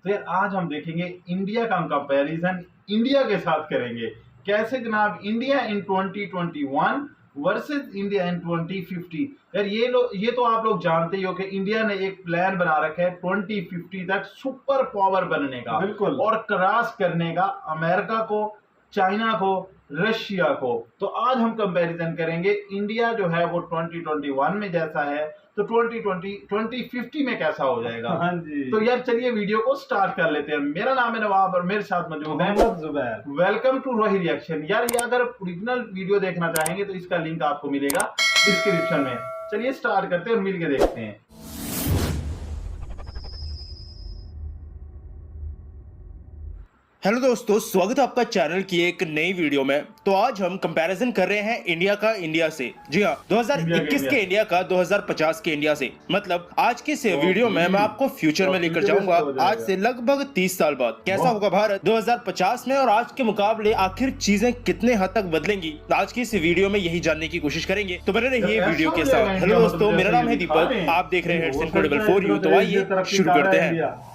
तो यार आज हम देखेंगे इंडिया का हम कंपैरिजन इंडिया के साथ करेंगे। कैसे जनाब, India in 2021 versus India in 2050। यार ये तो आप लोग जानते ही हो कि इंडिया ने एक प्लान बना रखा है 2050 तक सुपर पावर बनने का, बिल्कुल, और क्रॉस करने का अमेरिका को, चाइना को, रशिया को। तो आज हम कंपैरिजन करेंगे इंडिया जो है वो 2021 में जैसा है तो 2050 में कैसा हो जाएगा। हाँ जी। तो यार चलिए वीडियो को स्टार्ट कर लेते हैं। मेरा नाम है नवाब और मेरे साथ मौजूद है मोहम्मद जुबैर। वेलकम टू रोही रिएक्शन। यार ये अगर ओरिजिनल वीडियो देखना चाहेंगे तो इसका लिंक आपको मिलेगा डिस्क्रिप्शन में। चलिए स्टार्ट करते हैं और मिलके देखते हैं। हेलो दोस्तों, स्वागत है आपका चैनल की एक नई वीडियो में। तो आज हम कंपैरिजन कर रहे हैं इंडिया का इंडिया से। जी हाँ, 2021 के इंडिया का 2050 के इंडिया से। मतलब आज की इस वीडियो में मैं आपको फ्यूचर में लेकर जाऊंगा आज से लगभग 30 साल बाद। कैसा होगा भारत 2050 में और आज के मुकाबले, आखिर चीजें कितने हद तक बदलेंगी, आज की इस वीडियो में यही जानने की कोशिश करेंगे। तो बने रहिए वीडियो के साथ। हेलो दोस्तों, मेरा नाम है दीपक, आप देख रहे हैं इट्स इनक्रेडिबल फॉर यू। तो आइए शुरू करते हैं।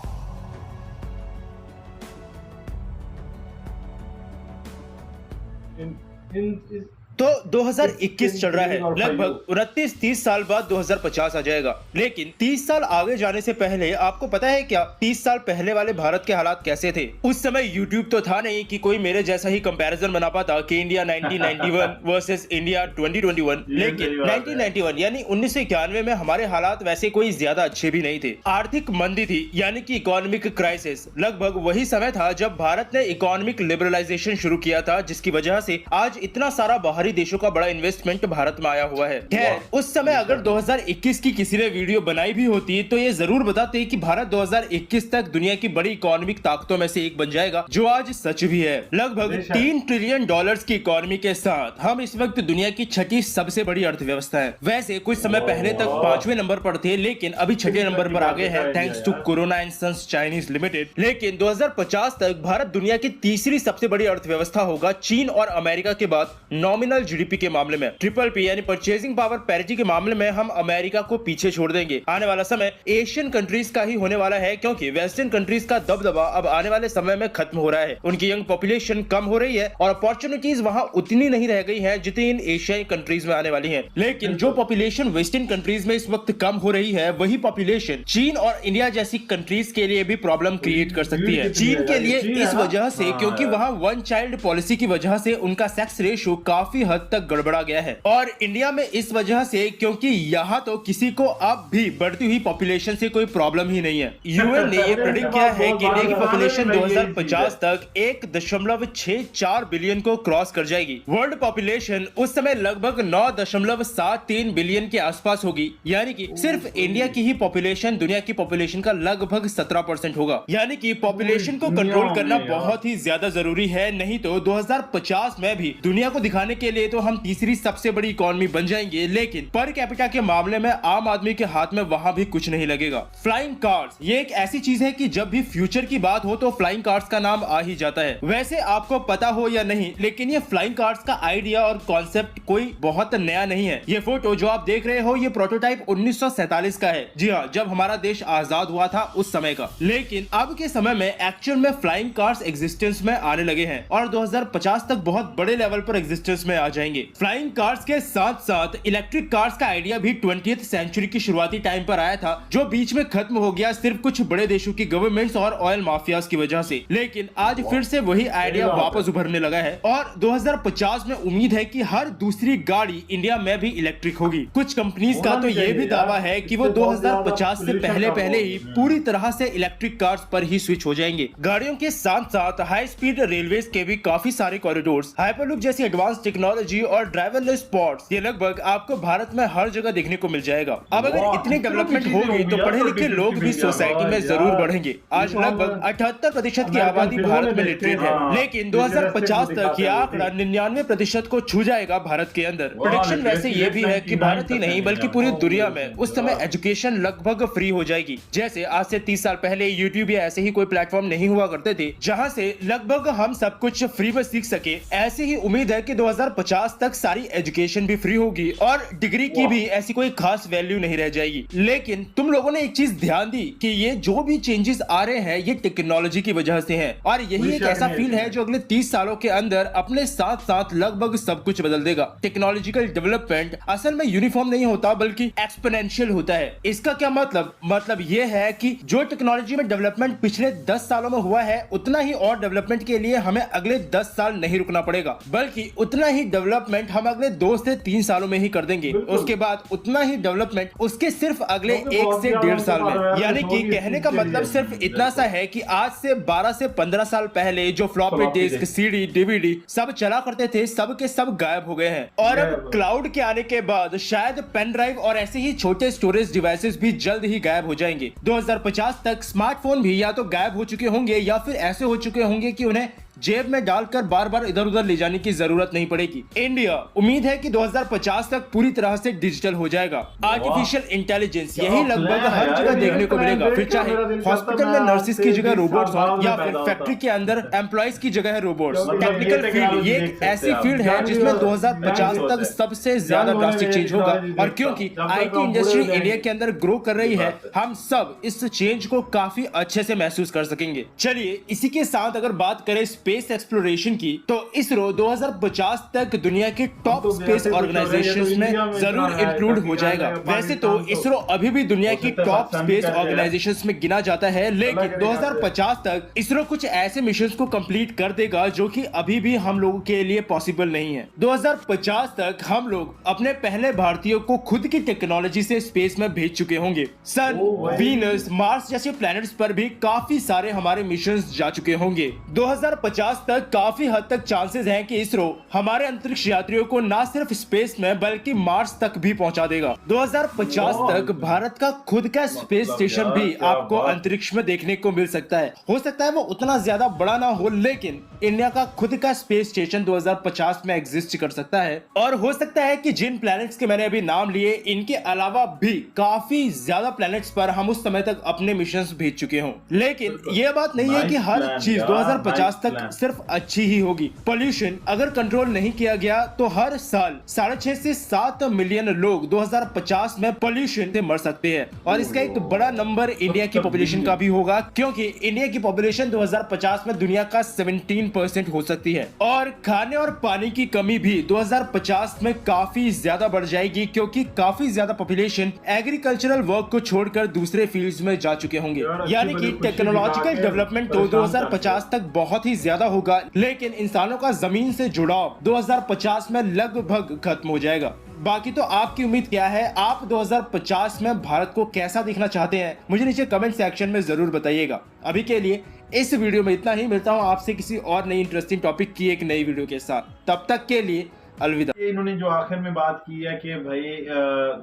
तो 2021 चल रहा है, लगभग 29-30 साल बाद 2050 आ जाएगा। लेकिन 30 साल आगे जाने से पहले आपको पता है क्या 30 साल पहले वाले भारत के हालात कैसे थे? उस समय यूट्यूब तो था नहीं कि कोई मेरे जैसा ही कंपैरिजन बना पाता कि इंडिया 1991 वर्सेस इंडिया 2021। लेकिन 1991 यानी 1991 में हमारे हालात वैसे कोई ज्यादा अच्छे भी नहीं थे। आर्थिक मंदी थी, यानी कि इकोनॉमिक क्राइसिस। लगभग वही समय था जब भारत ने इकोनॉमिक लिबरलाइजेशन शुरू किया था, जिसकी वजह से आज इतना सारा बाहरी देशों का बड़ा इन्वेस्टमेंट भारत में आया हुआ है। खैर, उस समय अगर 2021 की किसी ने वीडियो बनाई भी होती तो ये जरूर बताते कि भारत 2021 तक दुनिया की बड़ी इकोनॉमिक ताकतों में से एक बन जाएगा, जो आज सच भी है। लगभग 3 ट्रिलियन डॉलर्स की इकोनॉमी के साथ हम इस वक्त दुनिया की छठी सबसे बड़ी अर्थव्यवस्था है। वैसे कुछ समय पहले तक 5वें नंबर पर थे, लेकिन अभी 6ठे नंबर पर आ गए हैं thanks to corona and sons Chinese limited. लेकिन 2050 तक भारत दुनिया की तीसरी सबसे बड़ी अर्थव्यवस्था होगा, चीन और अमेरिका के बाद। नॉमिनल जीडीपी के मामले में, ट्रिपल पी यानी परचेजिंग पावर पैरिटी के मामले में हम अमेरिका को पीछे छोड़ देंगे। आने वाला समय एशियन कंट्रीज का ही होने वाला है, क्योंकि वेस्टर्न कंट्रीज का दबदबा अब आने वाले समय में खत्म हो रहा है। उनकी यंग पॉपुलेशन कम हो रही है और अपॉर्चुनिटीज वहां उतनी नहीं रह गई है जितनी इन एशियाई कंट्रीज में आने वाली है। लेकिन जो पॉपुलेशन वेस्टर्न कंट्रीज में इस वक्त कम हो रही है, वही पॉपुलेशन चीन और इंडिया जैसी कंट्रीज के लिए भी प्रॉब्लम क्रिएट कर सकती है। चीन के लिए इस वजह से क्योंकि वहां वन चाइल्ड पॉलिसी की वजह से उनका सेक्स रेशियो काफी हद तक गड़बड़ा गया है, और इंडिया में इस वजह से क्योंकि यहाँ तो किसी को अब भी बढ़ती हुई पॉपुलेशन से कोई प्रॉब्लम ही नहीं है। यूएन ने ये प्रेडिक्ट किया है कि इंडिया की पॉपुलेशन 2050 तक 1.64 बिलियन को क्रॉस कर जाएगी। वर्ल्ड पॉपुलेशन उस समय लगभग 9.73 बिलियन के आसपास होगी, यानी कि सिर्फ इंडिया की ही पॉपुलेशन दुनिया की पॉपुलेशन का लगभग 17% होगा। यानी कि पॉपुलेशन को कंट्रोल करना बहुत ही ज्यादा जरूरी है, नहीं तो 2050 में भी दुनिया को दिखाने के लिए तो हम तीसरी सबसे बड़ी इकोनॉमी बन जाएंगे, लेकिन पर कैपिटा के मामले में आम आदमी के हाथ में वहां भी कुछ नहीं लगेगा। फ्लाइंग कार्स ये एक ऐसी चीज है कि जब भी फ्यूचर की बात हो तो फ्लाइंग कार्स का नाम आ ही जाता है। वैसे आपको पता हो या नहीं, लेकिन ये फ्लाइंग कार्स का आइडिया और कॉन्सेप्ट कोई बहुत नया नहीं है। ये फोटो जो आप देख रहे हो, ये प्रोटोटाइप 1947 का है। जी हाँ, जब हमारा देश आजाद हुआ था उस समय का। लेकिन अब के समय में एक्चुअल में फ्लाइंग कार्स एग्जिस्टेंस में आने लगे हैं और 2050 तक बहुत बड़े लेवल पर एग्जिस्टेंस में आ जाएंगे। फ्लाइंग कार्स के साथ साथ इलेक्ट्रिक कार्स का आइडिया भी 20th सेंचुरी की शुरुआती टाइम पर आया था, जो बीच में खत्म हो गया सिर्फ कुछ बड़े देशों की गवर्नमेंट्स और ऑयल माफियाज की वजह से। लेकिन आज फिर से वही आइडिया वापस उभरने लगा है और 2050 में उम्मीद है कि हर दूसरी गाड़ी इंडिया में भी इलेक्ट्रिक होगी। कुछ कंपनीज का तो यह भी दावा है कि वो 2050 से पहले ही पूरी तरह से इलेक्ट्रिक कार्स पर ही स्विच हो जाएंगे। गाड़ियों के साथ साथ हाई स्पीड रेलवे के भी काफी सारे कॉरिडोर्स, हाइपरलूप जैसी एडवांस टेक्नोलॉजी और ड्राइवरलेस स्पॉट्स, ये लगभग आपको भारत में हर जगह देखने को मिल जाएगा। अब अगर इतनी डेवलपमेंट होगी तो पढ़े लिखे लोग भी सोसाइटी में जरूर बढ़ेंगे। आज लगभग 78% की आबादी भारत में लिटरेट है, लेकिन 2050 तक ये आंकड़ा 99% को छू जाएगा भारत के अंदर। प्रेडिक्शन वैसे ये भी है कि भारत ही नहीं बल्कि पूरी दुनिया में उस समय एजुकेशन लगभग फ्री हो जाएगी। जैसे आज से 30 साल पहले यूट्यूब या ऐसे ही कोई प्लेटफॉर्म नहीं हुआ करते थे जहां से लगभग हम सब कुछ फ्री में सीख सके, ऐसी ही उम्मीद है कि 2050 2050 तक सारी एजुकेशन भी फ्री होगी और डिग्री की भी ऐसी कोई खास वैल्यू नहीं रह जाएगी। लेकिन तुम लोगों ने एक चीज ध्यान दी कि ये जो भी चेंजेस आ रहे हैं ये टेक्नोलॉजी की वजह से हैं और यही एक ऐसा फील्ड है जो अगले 30 सालों के अंदर अपने साथ साथ लगभग सब कुछ बदल देगा। टेक्नोलॉजिकल डेवलपमेंट असल में यूनिफॉर्म नहीं होता बल्कि एक्सपोनेंशियल होता है। इसका क्या मतलब ये है कि जो टेक्नोलॉजी में डेवलपमेंट पिछले 10 सालों में हुआ है उतना ही और डेवलपमेंट के लिए हमें अगले 10 साल नहीं रुकना पड़ेगा, बल्कि उतना ही डेवलपमेंट हम अगले 2 से 3 सालों में ही कर देंगे। उसके बाद उतना ही डेवलपमेंट उसके सिर्फ अगले 1 से 1.5 साल में। यानी कि कहने का मतलब सिर्फ इतना सा है कि आज से 12 से 15 साल पहले जो फ्लॉपी डिस्क, सीडी, डीवीडी सब चला करते थे सब के सब गायब हो गए हैं और अब क्लाउड के आने के बाद शायद पेन ड्राइव और ऐसे ही छोटे स्टोरेज डिवाइसेस भी जल्द ही गायब हो जाएंगे। 2050 तक स्मार्टफोन भी या तो गायब हो चुके होंगे या फिर ऐसे हो चुके होंगे कि उन्हें जेब में डालकर बार बार इधर उधर ले जाने की जरूरत नहीं पड़ेगी। इंडिया उम्मीद है कि 2050 तक पूरी तरह से डिजिटल हो जाएगा। आर्टिफिशियल इंटेलिजेंस यही लगभग हर जगह देखने को मिलेगा, फिर चाहे हॉस्पिटल में नर्सिस की जगह रोबोट्स हो या फिर फैक्ट्री के अंदर एम्प्लॉइज की जगह है रोबोट्स। टेक्निकल फील्ड ये एक ऐसी फील्ड है जिसमें 2050 तक सबसे ज्यादा ड्रास्टिक चेंज होगा और क्योंकि आईटी इंडस्ट्री इंडिया के अंदर ग्रो कर रही है हम सब इस चेंज को काफी अच्छे से महसूस कर सकेंगे। चलिए इसी के साथ अगर बात करें स्पेस एक्सप्लोरेशन की तो इसरो 2050 तक दुनिया के टॉप स्पेस ऑर्गेनाइजेशंस में जरूर इंक्लूड हो जाएगा। वैसे तो इसरो अभी भी दुनिया की टॉप स्पेस ऑर्गेनाइजेशंस में गिना जाता है, लेकिन 2050 तक इसरो कुछ ऐसे मिशंस को कंप्लीट कर देगा जो कि अभी भी हम लोगों के लिए पॉसिबल नहीं है। 2050 तक हम लोग अपने पहले भारतीयों को खुद की टेक्नोलॉजी से स्पेस में भेज चुके होंगे। सन, वीनस, मार्स जैसे प्लैनेट्स पर भी काफी सारे हमारे मिशंस जा चुके होंगे। 2050 तक काफी हद तक चांसेस हैं कि इसरो हमारे अंतरिक्ष यात्रियों को ना सिर्फ स्पेस में बल्कि मार्स तक भी पहुंचा देगा। 2050 तक भारत का खुद का स्पेस स्टेशन भी आपको अंतरिक्ष में देखने को मिल सकता है। हो सकता है वो उतना ज्यादा बड़ा ना हो, लेकिन इंडिया का खुद का स्पेस स्टेशन 2050 में एग्जिस्ट कर सकता है और हो सकता है कि जिन प्लैनेट्स के मैंने अभी नाम लिए इनके अलावा भी काफी ज्यादा प्लैनेट्स पर हम उस समय तक अपने मिशन भेज चुके हों। लेकिन यह बात नहीं है कि हर चीज 2050 तक सिर्फ अच्छी ही होगी। पोल्यूशन अगर कंट्रोल नहीं किया गया तो हर साल 6.5 से 7 मिलियन लोग 2050 में पोल्यूशन से मर सकते हैं और इसका एक बड़ा नंबर इंडिया की पॉपुलेशन का भी होगा, क्योंकि इंडिया की पॉपुलेशन 2050 में दुनिया का 17% हो सकती है और खाने और पानी की कमी भी 2050 में काफी ज्यादा बढ़ जाएगी, क्योंकि काफी ज्यादा पॉपुलेशन एग्रीकल्चरल वर्क को छोड़कर दूसरे फील्ड्स में जा चुके होंगे। यानी कि टेक्नोलॉजिकल डेवलपमेंट तो 2050 तक बहुत ही ज्यादा होगा, लेकिन इंसानों का जमीन से जुड़ाव 2050 में लगभग खत्म हो जाएगा। बाकी तो आपकी उम्मीद क्या है? आप 2050 में भारत को कैसा दिखना चाहते हैं? मुझे नीचे कमेंट सेक्शन में जरूर बताइएगा। अभी के लिए इस वीडियो में इतना ही। मिलता हूं आपसे किसी और नई इंटरेस्टिंग टॉपिक की एक नई वीडियो के साथ। तब तक के लिए अलविदा। इन्होंने जो आखिर में बात की है कि भाई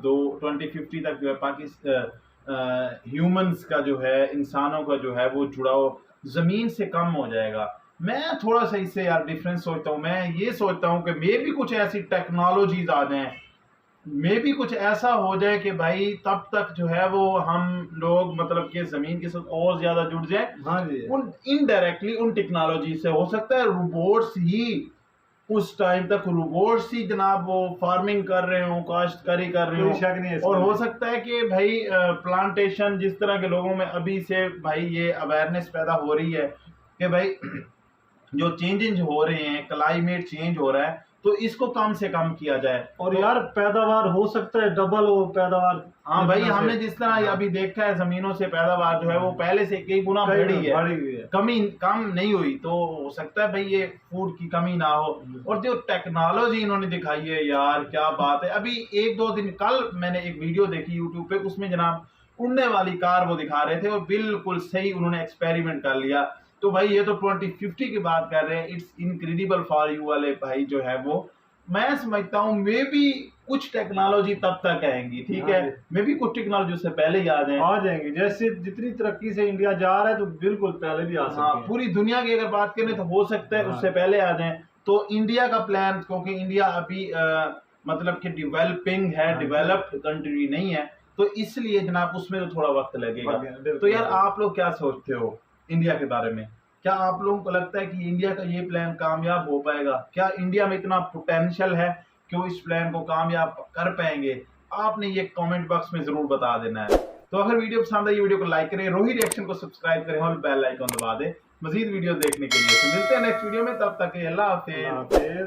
2050 तक जो है पाकिस्तान ह्यूमंस का जो है, इंसानों का जो है वो जुड़ाव जमीन से कम हो जाएगा। मैं थोड़ा सा इससे यार डिफरेंस सोचता हूँ। मैं ये सोचता हूँ कि मे भी कुछ ऐसी टेक्नोलॉजीज आ जाएं, मे भी कुछ ऐसा हो जाए कि भाई तब तक जो है वो हम लोग मतलब कि जमीन के साथ और ज्यादा जुड़ जाए। हाँ जी। उन इनडायरेक्टली उन टेक्नोलॉजी से हो सकता है रोबोट्स ही उस टाइम तक रोबोट्स ही जनाब वो फार्मिंग कर रहे हो, काश्तकारी कर रहे हो। और हो सकता है कि भाई प्लांटेशन जिस तरह के लोगों में अभी से भाई ये अवेयरनेस पैदा हो रही है कि भाई जो चेंजेस हो रहे हैं, क्लाइमेट चेंज हो रहा है, तो इसको कम से कम किया जाए। और यार पैदावार हो सकता है डबल हो पैदावार। हाँ भाई, हमने जिस तरह अभी देखा है जमीनों से पैदावार जो है वो पहले से कई गुना बढ़ी है, कम नहीं हुई। तो हो सकता है भाई ये फूड की कमी ना हो। और जो टेक्नोलॉजी इन्होंने दिखाई है यार, क्या बात है। अभी 1-2 दिन कल मैंने एक वीडियो देखी यूट्यूब पे, उसमें जनाब उड़ने वाली कार वो दिखा रहे थे और बिल्कुल सही उन्होंने एक्सपेरिमेंट कर लिया। तो भाई ये तो 2050 की बात कर रहे हैं। इट्स इनक्रेडिबल फॉर यू वाले भाई जो है वो, मैं समझता हूँ मे भी कुछ टेक्नोलॉजी तब तक आएंगी, ठीक है, मे भी कुछ टेक्नोलॉजी उससे पहले ही आ जाएंगी। जैसे जितनी तरक्की से इंडिया जा रहा है तो बिल्कुल पहले भी आ सकते हैं। पूरी दुनिया की अगर बात करें तो हो सकता है उससे पहले आ जाए। तो इंडिया का प्लान, क्योंकि इंडिया अभी मतलब कि डेवलपिंग है, डेवलप्ड कंट्री नहीं है, तो इसलिए जनाब उसमें तो थोड़ा वक्त लगेगा। तो यार आप लोग क्या सोचते हो इंडिया के बारे में? क्या आप लोगों को लगता है कि इंडिया का ये प्लान कामयाब हो पाएगा? क्या इंडिया में इतना पोटेंशियल है कि वो इस प्लान को कामयाब कर पाएंगे? आपने ये कमेंट बॉक्स में जरूर बता देना है। तो अगर वीडियो पसंद आई वीडियो को लाइक करें, रोही रिएक्शन को सब्सक्राइब करें और बेल आइकन दबा दें मजीद वीडियो देखने के लिए। तो मिलते हैं नेक्स्ट वीडियो में, तब तक के अल्लाह हाफिज़।